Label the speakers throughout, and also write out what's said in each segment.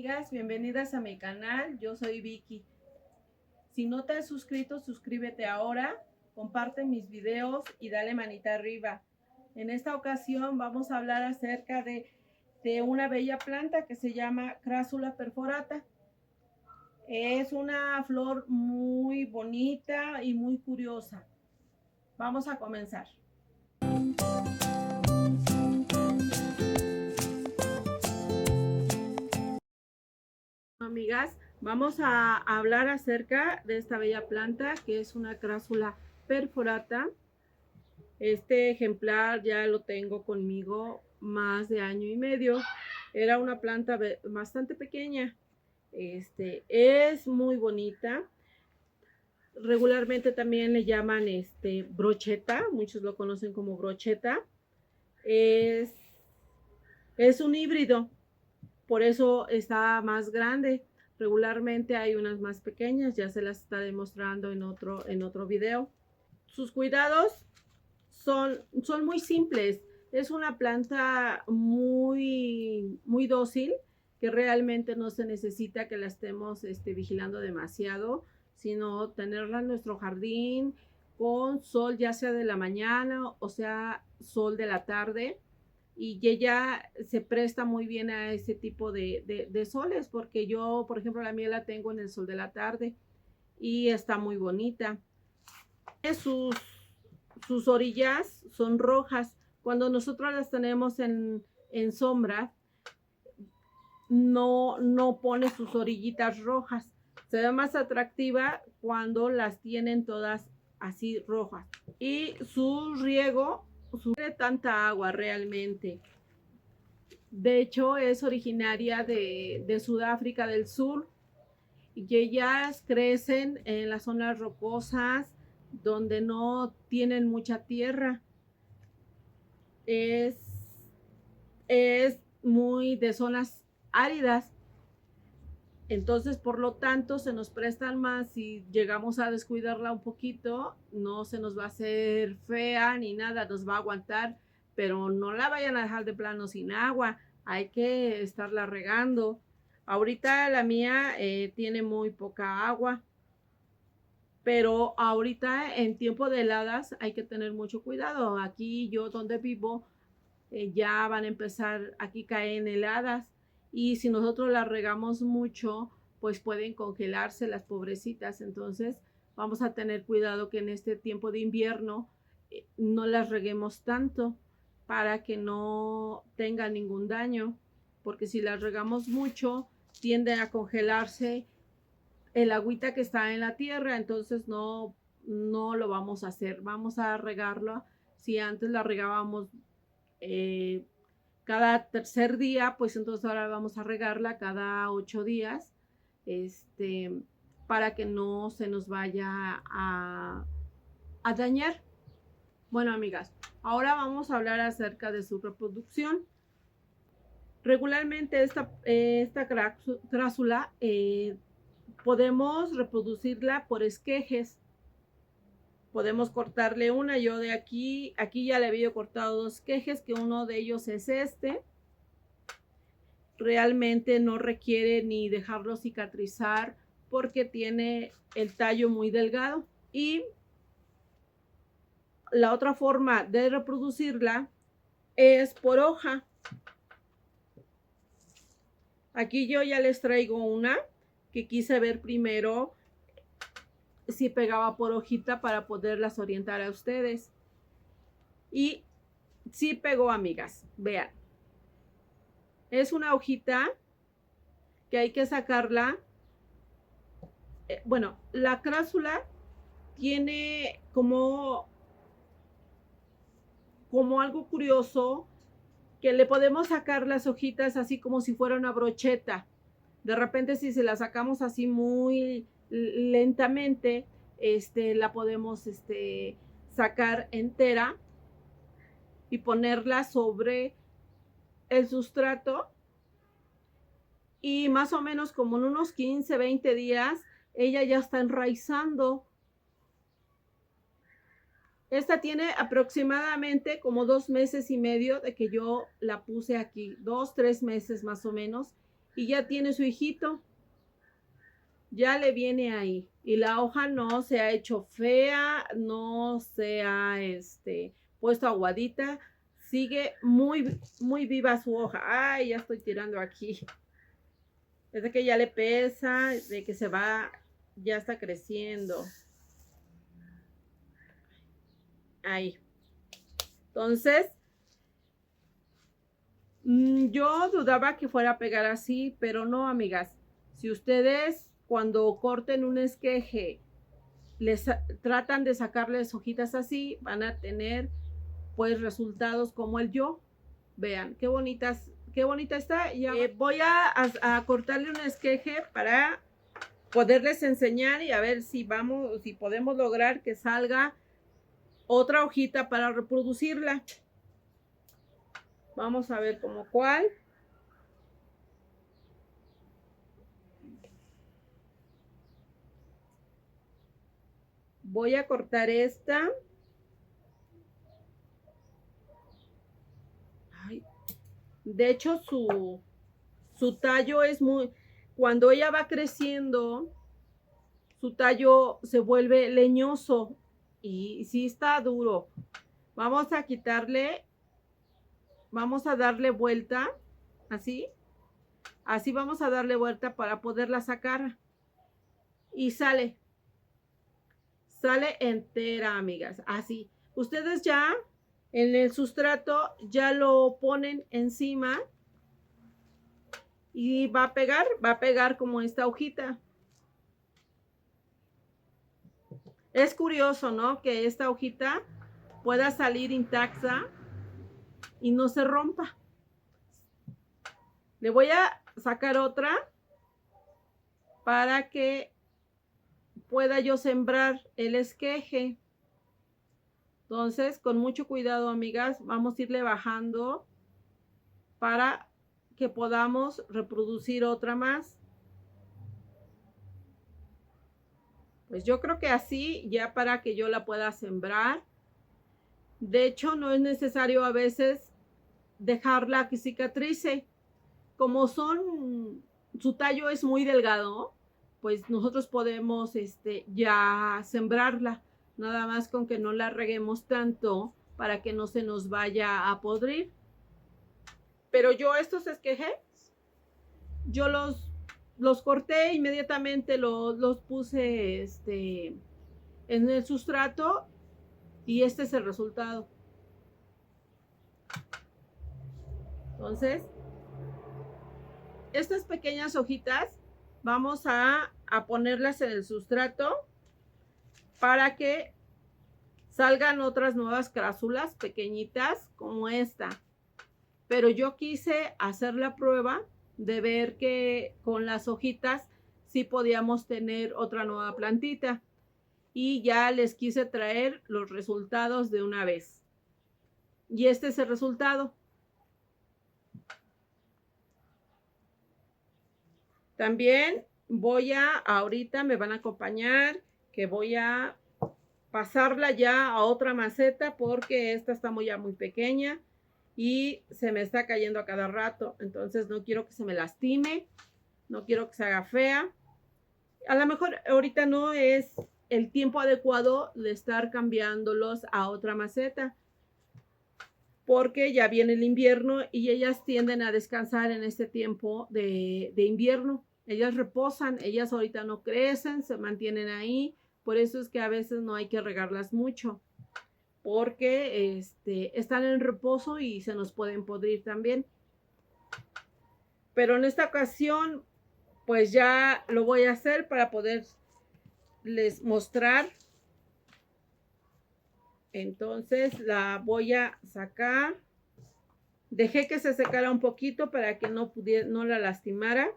Speaker 1: Amigas, bienvenidas a mi canal, yo soy Vicky. Si no te has suscrito, suscríbete ahora, comparte mis videos y dale manita arriba. En esta ocasión vamos a hablar acerca de una bella planta que se llama Crassula perforata. Es una flor muy bonita y muy curiosa. Vamos a comenzar. Amigas, vamos a hablar acerca de esta bella planta que es una Crassula perforata. Este ejemplar ya lo tengo conmigo más de año y medio. Era una planta bastante pequeña. Es muy bonita. Regularmente también le llaman brocheta, muchos lo conocen como brocheta. Es, es un híbrido, por eso está más grande. Regularmente hay unas más pequeñas, ya se las estaré mostrando en otro video. Sus cuidados son muy simples. Es una planta muy dócil, que realmente no se necesita que la estemos vigilando demasiado, sino tenerla en nuestro jardín con sol, ya sea de la mañana o sea sol de la tarde. Y ella se presta muy bien a ese tipo de soles, porque yo, por ejemplo, la mía la tengo en el sol de la tarde y está muy bonita. Sus, sus orillas son rojas. Cuando nosotros las tenemos en sombra, no pone sus orillitas rojas. Se ve más atractiva cuando las tienen todas así rojas. Y su riego, de tanta agua realmente. De hecho, es originaria de Sudáfrica del Sur y ellas crecen en las zonas rocosas donde no tienen mucha tierra. Es, es muy de zonas áridas. Entonces, por lo tanto, se nos prestan más. Si llegamos a descuidarla un poquito, no se nos va a hacer fea ni nada, nos va a aguantar, pero no la vayan a dejar de plano sin agua. Hay que estarla regando. Ahorita la mía tiene muy poca agua, pero ahorita en tiempo de heladas hay que tener mucho cuidado. Aquí yo donde vivo ya van a empezar, aquí caen heladas y si nosotros las regamos mucho, pues pueden congelarse las pobrecitas. Entonces vamos a tener cuidado que en este tiempo de invierno no las reguemos tanto para que no tenga ningún daño, porque si las regamos mucho tienden a congelarse el agüita que está en la tierra, entonces no lo vamos a hacer. Vamos a regarlo. Si antes la regábamos eh, cada tercer día, pues entonces ahora vamos a regarla cada 8 días, para que no se nos vaya a dañar. Bueno, amigas, ahora vamos a hablar acerca de su reproducción. Regularmente esta crássula podemos reproducirla por esquejes. Podemos cortarle una. Yo de aquí ya le había cortado 2 esquejes, que uno de ellos es este. Realmente no requiere ni dejarlo cicatrizar porque tiene el tallo muy delgado. Y la otra forma de reproducirla es por hoja. Aquí yo ya les traigo una que quise ver primero si pegaba por hojita para poderlas orientar a ustedes. Y sí pegó, amigas. Vean. Es una hojita que hay que sacarla. Bueno, la crássula tiene como algo curioso, que le podemos sacar las hojitas así como si fuera una brocheta. De repente, si se la sacamos así muy lentamente, la podemos sacar entera y ponerla sobre el sustrato, y más o menos como en unos 15, 20 días ella ya está enraizando. Esta tiene aproximadamente como 2 meses y medio de que yo la puse aquí, 2, 3 meses más o menos, y ya tiene su hijito. Ya le viene ahí. Y la hoja no se ha hecho fea, no se ha puesto aguadita. Sigue muy viva su hoja. Ay, ya estoy tirando aquí. Es de que ya le pesa, de que se va, ya está creciendo. Ahí. Entonces, yo dudaba que fuera a pegar así, pero no, amigas. Si ustedes cuando corten un esqueje les tratan de sacarles hojitas así, van a tener pues resultados como el yo. Vean, qué bonita está. Ya voy a cortarle un esqueje para poderles enseñar y a ver si si podemos lograr que salga otra hojita para reproducirla. Vamos a ver como cuál. Voy a cortar esta. Ay, de hecho, su tallo es muy... Cuando ella va creciendo, su tallo se vuelve leñoso y sí está duro. Vamos a quitarle, vamos a darle vuelta, así. Así vamos a darle vuelta para poderla sacar. Y sale entera, amigas, así. Ustedes ya en el sustrato ya lo ponen encima y va a pegar como esta hojita. Es curioso, ¿no? Que esta hojita pueda salir intacta y no se rompa. Le voy a sacar otra para que pueda yo sembrar el esqueje. Entonces, con mucho cuidado, amigas, vamos a irle bajando para que podamos reproducir otra más. Pues yo creo que así, ya para que yo la pueda sembrar. De hecho, no es necesario a veces dejarla que cicatrice. Como su tallo es muy delgado, pues nosotros podemos ya sembrarla. Nada más con que no la reguemos tanto para que no se nos vaya a podrir. Pero yo estos esquejes, yo los corté inmediatamente, los puse en el sustrato y este es el resultado. Entonces, estas pequeñas hojitas vamos a ponerlas en el sustrato para que salgan otras nuevas crásulas pequeñitas como esta. Pero yo quise hacer la prueba de ver que con las hojitas sí podíamos tener otra nueva plantita. Y ya les quise traer los resultados de una vez. Y este es el resultado. También ahorita me van a acompañar, que voy a pasarla ya a otra maceta porque esta está ya muy pequeña y se me está cayendo a cada rato. Entonces no quiero que se me lastime, no quiero que se haga fea. A lo mejor ahorita no es el tiempo adecuado de estar cambiándolos a otra maceta porque ya viene el invierno y ellas tienden a descansar en este tiempo de invierno. Ellas reposan, ellas ahorita no crecen, se mantienen ahí. Por eso es que a veces no hay que regarlas mucho, porque están en reposo y se nos pueden podrir también. Pero en esta ocasión, pues ya lo voy a hacer para poderles mostrar. Entonces la voy a sacar. Dejé que se secara un poquito para que no la lastimara.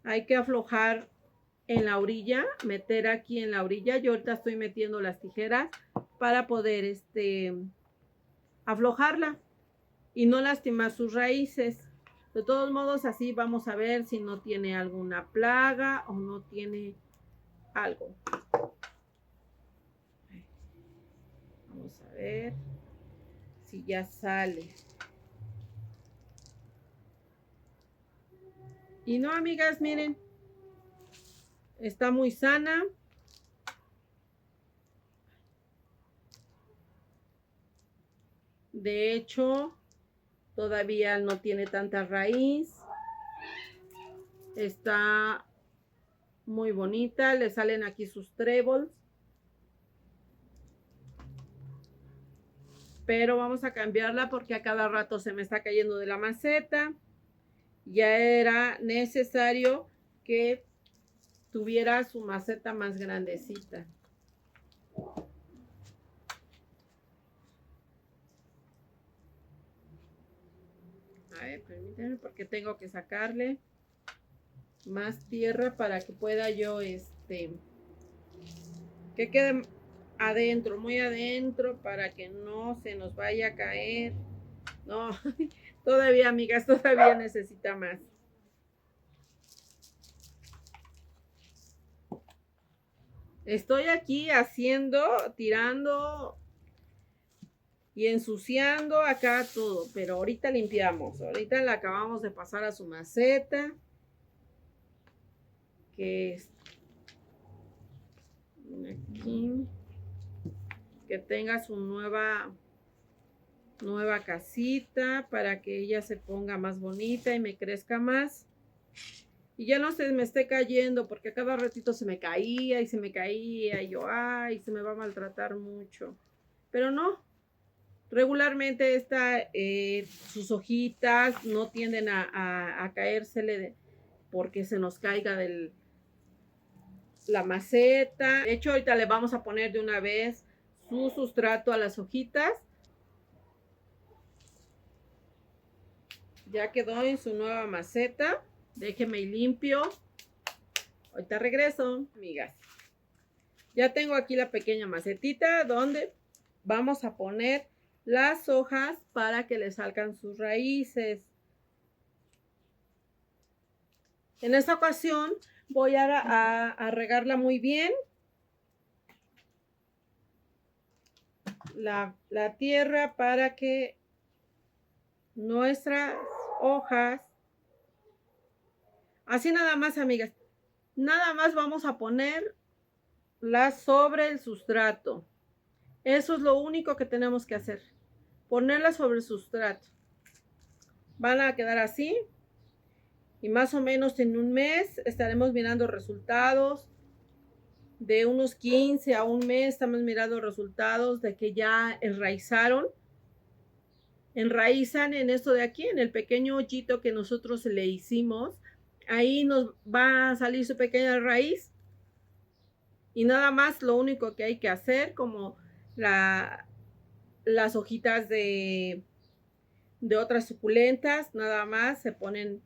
Speaker 1: Hay que aflojar en la orilla, meter aquí en la orilla. Yo ahorita estoy metiendo las tijeras para poder aflojarla y no lastimar sus raíces. De todos modos, así vamos a ver si no tiene alguna plaga o no tiene algo. Vamos a ver si ya sale. Y no, amigas, miren, está muy sana. De hecho, todavía no tiene tanta raíz. Está muy bonita. Le salen aquí sus tréboles. Pero vamos a cambiarla porque a cada rato se me está cayendo de la maceta. Ya era necesario que tuviera su maceta más grandecita. A ver, permítanme porque tengo que sacarle más tierra para que pueda yo que quede adentro, muy adentro, para que no se nos vaya a caer. No, todavía, amigas, todavía necesita más. Estoy aquí haciendo, tirando y ensuciando acá todo, pero ahorita limpiamos. Ahorita la acabamos de pasar a su maceta, que es aquí, que tenga su nueva casita para que ella se ponga más bonita y me crezca más. Y ya no se me esté cayendo, porque a cada ratito se me caía y se me caía y yo, ay, se me va a maltratar mucho. Pero no, regularmente sus hojitas no tienden a caérsele porque se nos caiga la maceta. De hecho, ahorita le vamos a poner de una vez su sustrato a las hojitas. Ya quedó en su nueva maceta. Déjeme y limpio. Ahorita regreso, amigas. Ya tengo aquí la pequeña macetita donde vamos a poner las hojas para que le salgan sus raíces. En esta ocasión voy a regarla muy bien. La tierra para que nuestras hojas, así nada más, amigas, nada más vamos a ponerlas sobre el sustrato. Eso es lo único que tenemos que hacer, ponerlas sobre el sustrato. Van a quedar así y más o menos en un mes estaremos mirando resultados. De unos 15 a un mes estamos mirando resultados de que ya enraizaron. Enraizan en esto de aquí, en el pequeño hoyito que nosotros le hicimos. Ahí nos va a salir su pequeña raíz. Y nada más, lo único que hay que hacer, como las hojitas de otras suculentas, nada más se ponen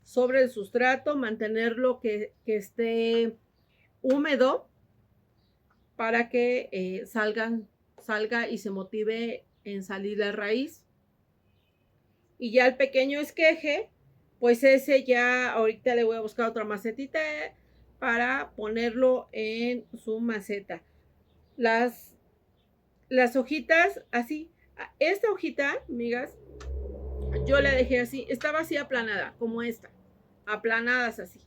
Speaker 1: sobre el sustrato, mantenerlo que esté húmedo para que salga y se motive en salir la raíz. Y ya el pequeño esqueje, pues ese ya ahorita le voy a buscar otra macetita para ponerlo en su maceta. Las hojitas así, esta hojita, amigas, yo la dejé así, estaba así aplanada, como esta, aplanadas así.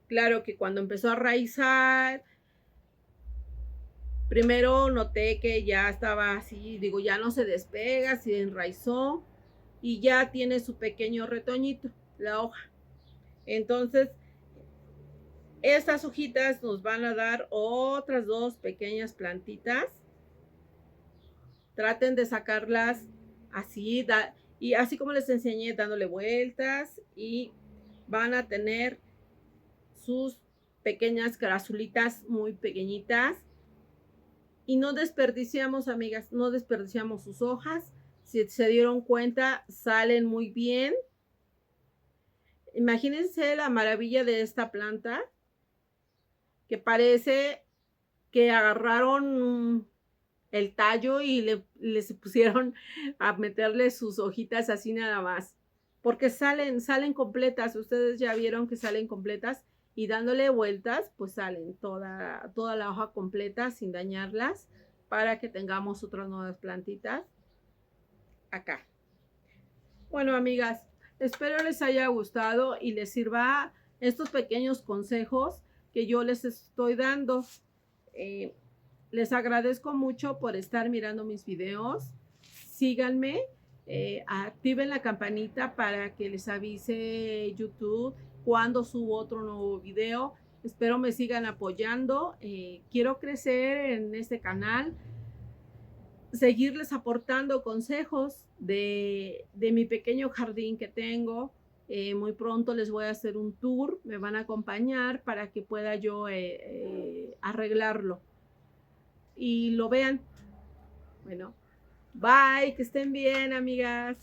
Speaker 1: Claro que cuando empezó a raizar, primero noté que ya estaba así, digo, ya no se despega, se enraizó y ya tiene su pequeño retoñito, la hoja. Entonces, estas hojitas nos van a dar otras dos pequeñas plantitas. Traten de sacarlas así, y así como les enseñé, dándole vueltas, y van a tener sus pequeñas carazulitas muy pequeñitas. Y no desperdiciamos, amigas, no desperdiciamos sus hojas. Si se dieron cuenta, salen muy bien. Imagínense la maravilla de esta planta, que parece que agarraron el tallo y les pusieron a meterle sus hojitas así nada más. Porque salen completas. Ustedes ya vieron que salen completas. Y dándole vueltas, pues salen toda la hoja completa sin dañarlas, para que tengamos otras nuevas plantitas acá. Bueno, amigas, Espero les haya gustado y les sirva estos pequeños consejos que yo les estoy dando. Eh, Les agradezco mucho por estar mirando mis videos. Síganme, activen la campanita para que les avise YouTube cuando subo otro nuevo video. Espero me sigan apoyando. Quiero crecer en este canal, seguirles aportando consejos de mi pequeño jardín que tengo. Muy pronto les voy a hacer un tour, me van a acompañar para que pueda yo arreglarlo y lo vean. Bueno, bye, que estén bien, amigas.